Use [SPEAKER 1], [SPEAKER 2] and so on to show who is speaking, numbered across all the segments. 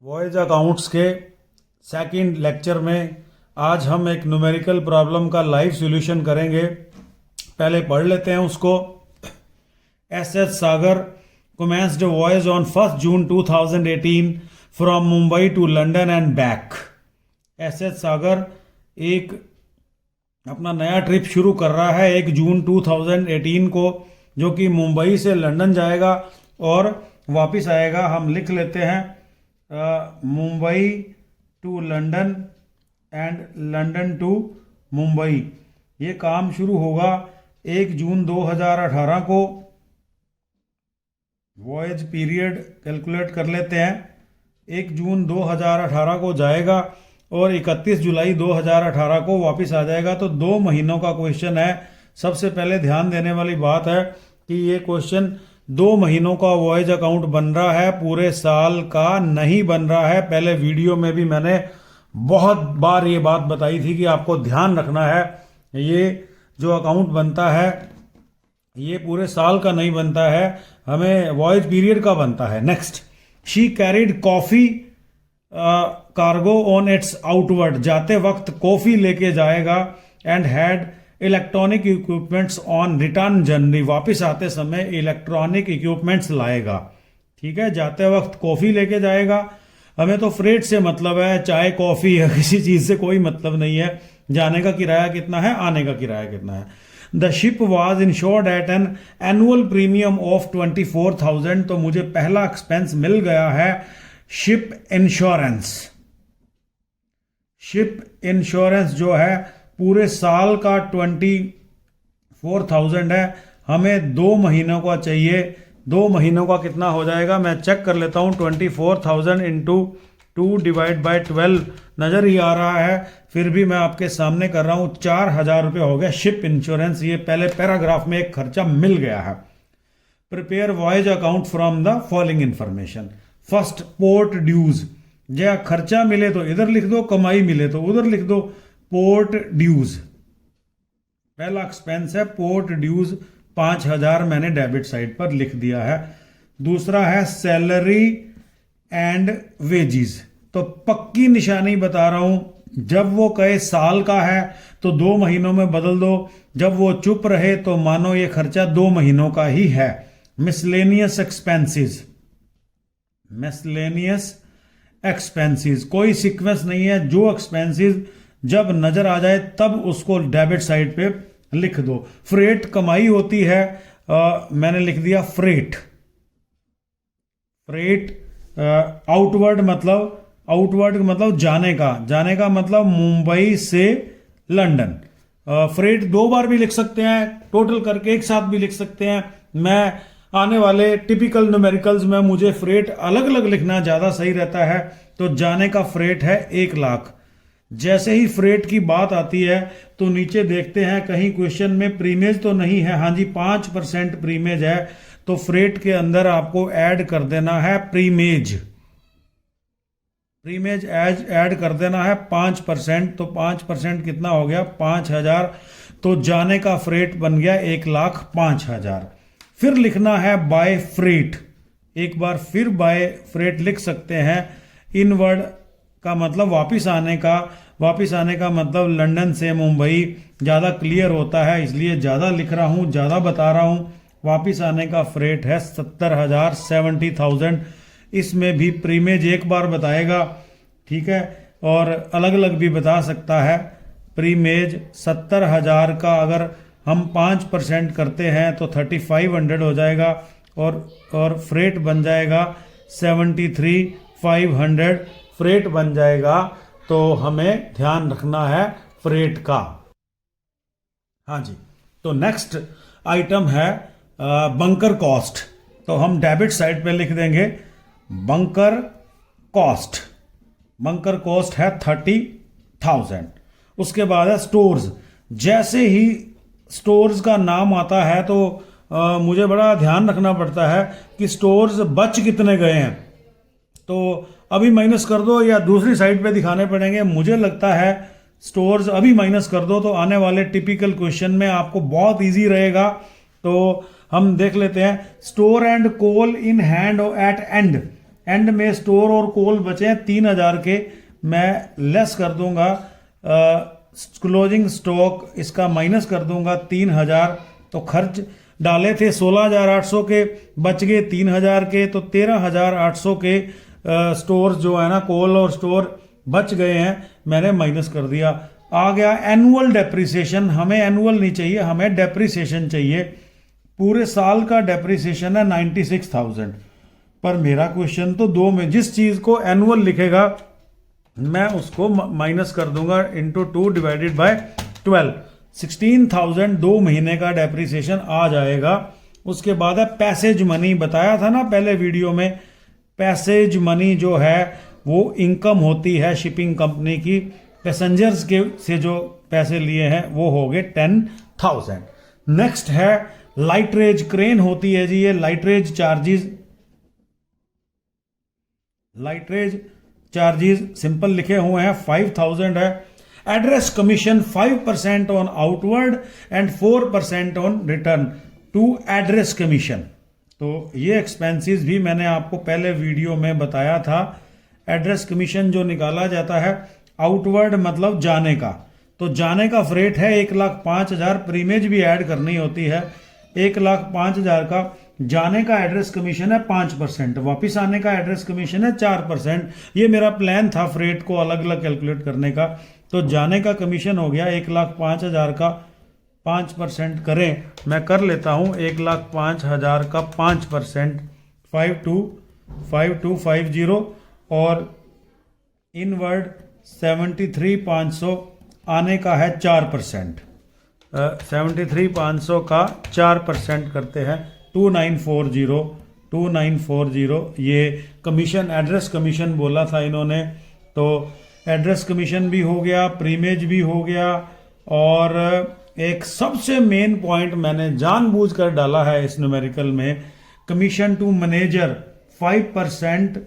[SPEAKER 1] Voyage accounts के second lecture में आज हम एक न्यूमेरिकल प्रॉब्लम का लाइव सॉल्यूशन करेंगे। पहले पढ़ लेते हैं उसको। S Sagar commenced a voyage on 1st June 2018 from Mumbai to London and back. S Sagar एक अपना नया ट्रिप शुरू कर रहा है 1 जून 2018 को, जो कि मुंबई से लंदन जाएगा और वापस आएगा। हम लिख लेते हैं Mumbai to London and London to Mumbai. ये काम शुरू होगा 1 जून 2018 को। वॉयज पीरियड कैलकुलेट कर लेते हैं। 1 जून 2018 को जाएगा और 31 जुलाई 2018 को वापस आ जाएगा। तो 2 महीनों का क्वेश्चन है। सबसे पहले ध्यान देने वाली बात है कि ये क्वेश्चन 2 महीनों का वॉयज अकाउंट बन रहा है, पूरे साल का नहीं बन रहा है। पहले वीडियो में भी मैंने बहुत बार ये बात बताई थी कि आपको ध्यान रखना है, ये जो अकाउंट बनता है ये पूरे साल का नहीं बनता है, हमें वॉयज पीरियड का बनता है। Next, she carried coffee cargo on it's outward. जाते वक्त कॉफी लेके जाएगा। And had electronic equipments on return journey. वापस आते समय इलेक्ट्रॉनिक इक्विपमेंट्स लाएगा। ठीक है, जाते वक्त कॉफी लेके जाएगा। हमें तो फ्रेट से मतलब है, चाय कॉफी या किसी चीज से कोई मतलब नहीं है। जाने का किराया कितना है, आने का किराया कितना है। The ship was insured at an annual premium of 24,000। तो मुझे पहला एक्सपेंस मिल गया है शिप इंश्योरेंस। शिप इंश्योरेंस जो है पूरे साल का 24,000 है। हमें 2 महीनों का चाहिए। 2 महीनों का कितना हो जाएगा, मैं चेक कर लेता हूं। 24,000 इंटू 2 डिवाइड बाई 12 नजर ही आ रहा है, फिर भी मैं आपके सामने कर रहा हूं। 4,000 रुपये हो गया शिप इंश्योरेंस। ये पहले पैराग्राफ में एक खर्चा मिल गया है। Prepare voyage account from the following information. First, port dues. या खर्चा मिले तो इधर लिख दो, कमाई मिले तो उधर लिख दो। पोर्ट ड्यूज पहला एक्सपेंस है, पोर्ट ड्यूज 5,000 मैंने डेबिट साइड पर लिख दिया है। दूसरा है सैलरी एंड वेजिज। तो पक्की निशानी बता रहा हूं, जब वो कहे साल का है तो 2 महीनों में बदल दो। जब वो चुप रहे तो मानो ये खर्चा 2 महीनों का ही है। Miscellaneous expenses. मिसलेनियस एक्सपेंसेस कोई सीक्वेंस नहीं है, जो एक्सपेंसेस जब नजर आ जाए तब उसको डेबिट साइड पे लिख दो। फ्रेट कमाई होती है, मैंने लिख दिया फ्रेट। फ्रेट आउटवर्ड मतलब जाने का मतलब मुंबई से लंदन। फ्रेट 2 बार भी लिख सकते हैं, टोटल करके एक साथ भी लिख सकते हैं। मैं आने वाले टिपिकल न्यूमेरिकल्स में मुझे फ्रेट अलग अलग लिखना ज्यादा सही रहता है। तो जाने का फ्रेट है 1 लाख। जैसे ही फ्रेट की बात आती है तो नीचे देखते हैं कहीं क्वेश्चन में प्रीमेज तो नहीं है। हाँ जी, 5% प्रीमेज है, तो फ्रेट के अंदर आपको ऐड कर देना है प्रीमेज। प्रीमेज ऐड कर देना है 5%। तो 5% कितना हो गया, 5,000। तो जाने का फ्रेट बन गया 1,05,000। फिर लिखना है बाय फ्रेट। एक बार फिर बाय फ्रेट लिख सकते हैं। इनवर्ड का मतलब वापस आने का मतलब लंदन से मुंबई ज्यादा क्लियर होता है, इसलिए ज्यादा लिख रहा हूं, ज्यादा बता रहा हूं। वापस आने का फ्रेट है 70,000, 70,000। इसमें भी प्रीमेज एक बार बताएगा, ठीक है, और अलग अलग भी बता सकता है। प्रीमेज 70,000 का अगर हम 5% करते हैं तो 3,500 हो जाएगा और फ्रेट बन जाएगा 73,500 फ्रेट बन जाएगा। तो हमें ध्यान रखना है फ्रेट का। हाँ जी, तो नेक्स्ट आइटम है बंकर कॉस्ट। तो हम डेबिट साइड पे लिख देंगे बंकर कॉस्ट। बंकर कॉस्ट है 30,000। उसके बाद है स्टोर्स। जैसे ही स्टोर्स का नाम आता है तो मुझे बड़ा ध्यान रखना पड़ता है कि स्टोर्स बच कितने गए हैं। तो अभी माइनस कर दो या दूसरी साइड पे दिखाने पड़ेंगे। मुझे लगता है स्टोर्स अभी माइनस कर दो तो आने वाले टिपिकल क्वेश्चन में आपको बहुत इजी रहेगा। तो हम देख लेते हैं। Store and coal in hand at end end में स्टोर और कोल बचे हैं 3000 के, मैं लेस कर दूंगा क्लोजिंग स्टॉक इसका माइनस कर दूंगा 3000। तो खर्च डाले थे 16800 के, बच गए 3000 के, तो 13800 के स्टोर जो है ना कोल और स्टोर बच गए हैं, मैंने माइनस कर दिया। आ गया एनुअल डेप्रिसिएशन। हमें एनुअल नहीं चाहिए, हमें डेप्रिसिएशन चाहिए। पूरे साल का डेप्रिसिएशन है 96,000, पर मेरा क्वेश्चन तो दो में, जिस चीज को एनुअल लिखेगा मैं उसको माइनस कर दूंगा इंटू 2 डिवाइडेड बाय 12। 16,000 2 महीने का डेप्रिसिएशन आ जाएगा। उसके बाद है पैसेज मनी, बताया था ना पहले वीडियो में, पैसेज मनी जो है वो इनकम होती है शिपिंग कंपनी की, पैसेंजर्स के से जो पैसे लिए हैं वो हो गए 10,000। नेक्स्ट है लाइटरेज क्रेन होती है जी, ये लाइटरेज चार्जेस सिंपल लिखे हुए हैं 5,000 है। Address commission 5% on outward and 4% on return to address commission. तो ये एक्सपेंसेस भी मैंने आपको पहले वीडियो में बताया था। एड्रेस कमीशन जो निकाला जाता है आउटवर्ड मतलब जाने का, तो जाने का फ्रेट है 1,05,000, प्रीमेज भी ऐड करनी होती है। 1,05,000 का जाने का एड्रेस कमीशन है 5%, वापस आने का एड्रेस कमीशन है 4%। ये मेरा प्लान था फ्रेट को अलग अलग कैलकुलेट करने का। तो जाने का कमीशन हो गया 1,05,000 का 5% करें, मैं कर लेता हूं 1,05,000 का 5%, 525250, और इनवर्ड 73,500 आने का है 4%। 73,500 का 4% करते हैं 2940। ये कमीशन, एड्रेस कमीशन बोला था इन्होंने, तो एड्रेस कमीशन भी हो गया, प्रीमेज भी हो गया, और एक सबसे मेन पॉइंट मैंने जानबूझकर डाला है इस न्यूमेरिकल में, commission to manager 5%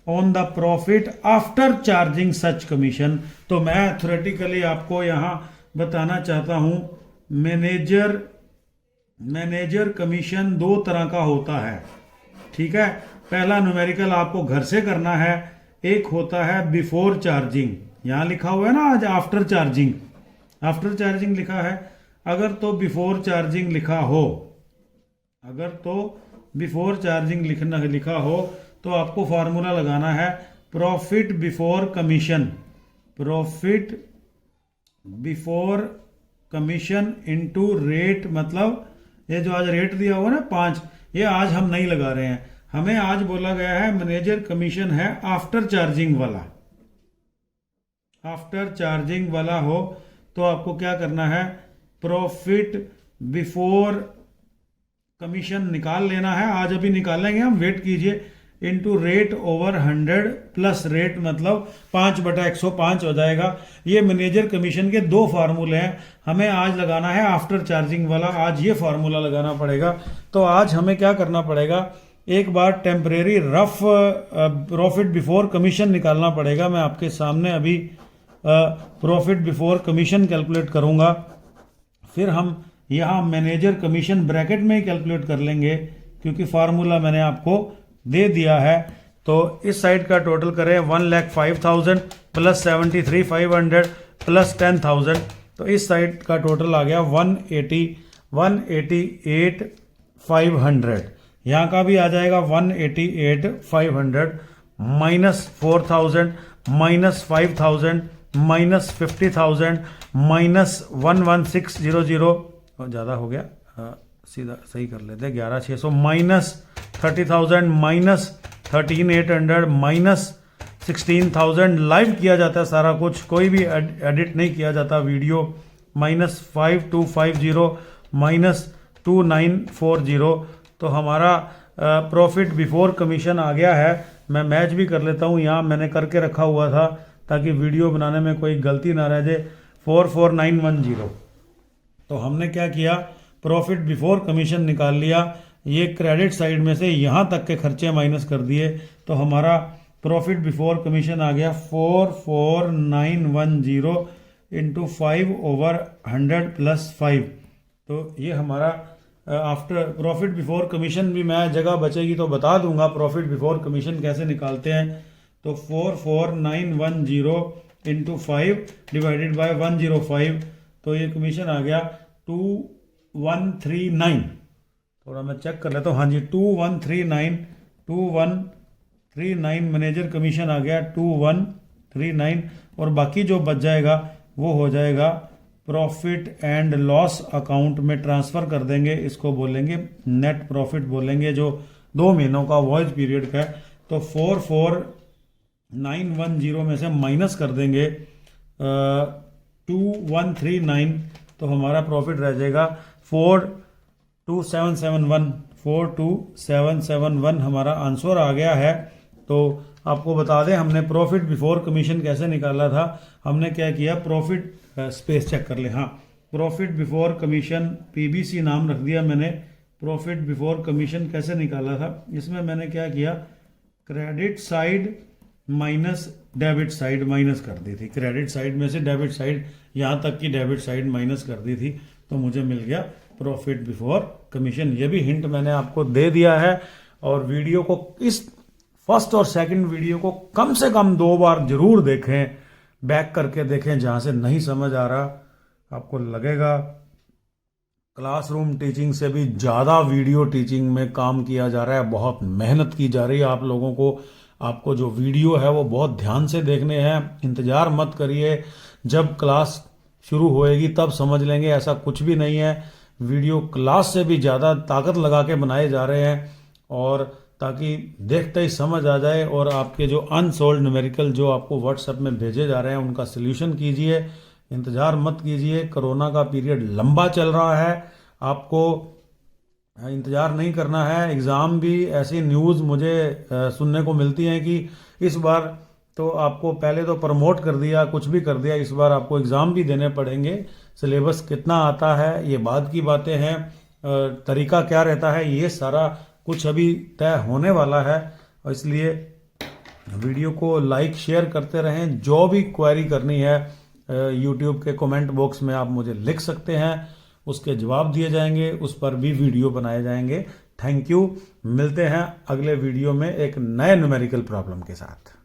[SPEAKER 1] on the profit after charging such commission. तो मैं थ्योरेटिकली आपको यहां बताना चाहता हूं, मैनेजर कमीशन 2 तरह का होता है, ठीक है। पहला न्यूमेरिकल आपको घर से करना है, एक होता है बिफोर चार्जिंग, यहां लिखा हुआ है ना आज आफ्टर चार्जिंग, आफ्टर चार्जिंग लिखा है। अगर तो बिफोर चार्जिंग लिखा हो, अगर तो बिफोर चार्जिंग लिखा हो तो आपको फॉर्मूला लगाना है profit before commission, profit before commission into rate, मतलब ये जो आज रेट दिया हुआ ना 5, ये आज हम नहीं लगा रहे हैं, हमें आज बोला गया है मैनेजर कमीशन है आफ्टर चार्जिंग वाला। आफ्टर चार्जिंग वाला हो तो आपको क्या करना है, प्रॉफिट बिफोर कमीशन निकाल लेना है, आज अभी निकालेंगे हम, वेट कीजिए, into rate over 100 plus rate, मतलब 5/105 हो जाएगा। ये मैनेजर कमीशन के 2 फार्मूले हैं, हमें आज लगाना है आफ्टर चार्जिंग वाला, आज ये फार्मूला लगाना पड़ेगा। तो आज हमें क्या करना पड़ेगा, एक बार temporary rough profit before commission निकालना पड़ेगा। मैं आपके सामने अभी प्रॉफिट बिफोर कमीशन कैलकुलेट करूंगा, फिर हम यहाँ मैनेजर कमीशन ब्रैकेट में ही कैलकुलेट कर लेंगे, क्योंकि फार्मूला मैंने आपको दे दिया है। तो इस साइड का टोटल करें 1,05,000 प्लस 73,500 प्लस 10,000, तो इस साइड का टोटल आ गया 188,500। यहाँ का भी आ जाएगा 188,500 माइनस 4,000 माइनस 5,000 माइनस 50,000 माइनस 11600, ज़्यादा हो गया, सीधा सही कर लेते हैं 11,600 माइनस 30,000 माइनस 13,800 माइनस 16,000। लाइव किया जाता है सारा कुछ, कोई भी एडिट नहीं किया जाता वीडियो। Minus 5,250 minus 2,940। तो हमारा प्रॉफिट बिफोर कमीशन आ गया है। मैं मैच भी कर लेता हूँ, यहाँ मैंने करके रखा हुआ था ताकि वीडियो बनाने में कोई गलती ना रह जाए। 44,910। तो हमने क्या किया, प्रॉफिट बिफोर कमीशन निकाल लिया, ये क्रेडिट साइड में से यहाँ तक के खर्चे माइनस कर दिए, तो हमारा प्रॉफिट बिफोर कमीशन आ गया 44,910 इंटू 5/100 प्लस 5। तो ये हमारा आफ्टर प्रॉफिट बिफोर कमीशन भी मैं जगह बचेगी तो बता दूंगा प्रॉफिट बिफोर कमीशन कैसे निकालते हैं। तो 44910 इंटू 5 डिवाइडेड बाय 105, तो ये कमीशन आ गया 2139। थोड़ा मैं चेक कर लेता हूँ। हाँ जी 2139 मैनेजर कमीशन आ गया 2139, और बाकी जो बच जाएगा वो हो जाएगा प्रॉफिट एंड लॉस अकाउंट में ट्रांसफ़र कर देंगे। इसको बोलेंगे नेट प्रॉफिट बोलेंगे, जो 2 महीनों का वॉइस पीरियड का है। तो 44910 में से माइनस कर देंगे 2139, तो हमारा प्रॉफिट रह जाएगा 42771 हमारा आंसर आ गया है। तो आपको बता दें हमने प्रॉफिट बिफोर कमीशन कैसे निकाला था। हमने क्या किया, प्रॉफिट स्पेस चेक कर ले, हाँ प्रॉफिट बिफोर कमीशन पीबीसी नाम रख दिया मैंने। प्रॉफिट बिफोर कमीशन कैसे निकाला था, इसमें मैंने क्या किया, credit side minus debit side minus कर दी थी। क्रेडिट साइड में से डेबिट साइड, यहाँ तक की डेबिट साइड माइनस कर दी थी, तो मुझे मिल गया प्रॉफिट बिफोर कमीशन। ये भी हिंट मैंने आपको दे दिया है। और वीडियो को, इस फर्स्ट और सेकंड वीडियो को कम से कम 2 बार जरूर देखें, बैक करके देखें। जहाँ से नहीं समझ आ रहा, आपको लगेगा क्लासरूम टीचिंग से भी ज़्यादा वीडियो टीचिंग में काम किया जा रहा है, बहुत मेहनत की जा रही है आप लोगों को। आपको जो वीडियो है वो बहुत ध्यान से देखने हैं, इंतज़ार मत करिए जब क्लास शुरू होएगी तब समझ लेंगे, ऐसा कुछ भी नहीं है। वीडियो क्लास से भी ज़्यादा ताकत लगा के बनाए जा रहे हैं, और ताकि देखते ही समझ आ जाए। और आपके जो अनसॉल्व न्यूमेरिकल जो आपको व्हाट्सएप में भेजे जा रहे हैं उनका सल्यूशन कीजिए, इंतज़ार मत कीजिए। कोरोना का पीरियड लंबा चल रहा है, आपको इंतज़ार नहीं करना है। एग्ज़ाम भी, ऐसी न्यूज़ मुझे सुनने को मिलती हैं कि इस बार तो आपको पहले तो प्रमोट कर दिया, कुछ भी कर दिया, इस बार आपको एग्ज़ाम भी देने पड़ेंगे। सिलेबस कितना आता है ये बाद की बातें हैं, तरीका क्या रहता है ये सारा कुछ अभी तय होने वाला है। और इसलिए वीडियो को लाइक शेयर करते रहें। जो भी क्वेरी करनी है यूट्यूब के कमेंट बॉक्स में आप मुझे लिख सकते हैं, उसके जवाब दिए जाएंगे, उस पर भी वीडियो बनाए जाएंगे। Thank you. मिलते हैं अगले वीडियो में एक नए न्यूमेरिकल प्रॉब्लम के साथ।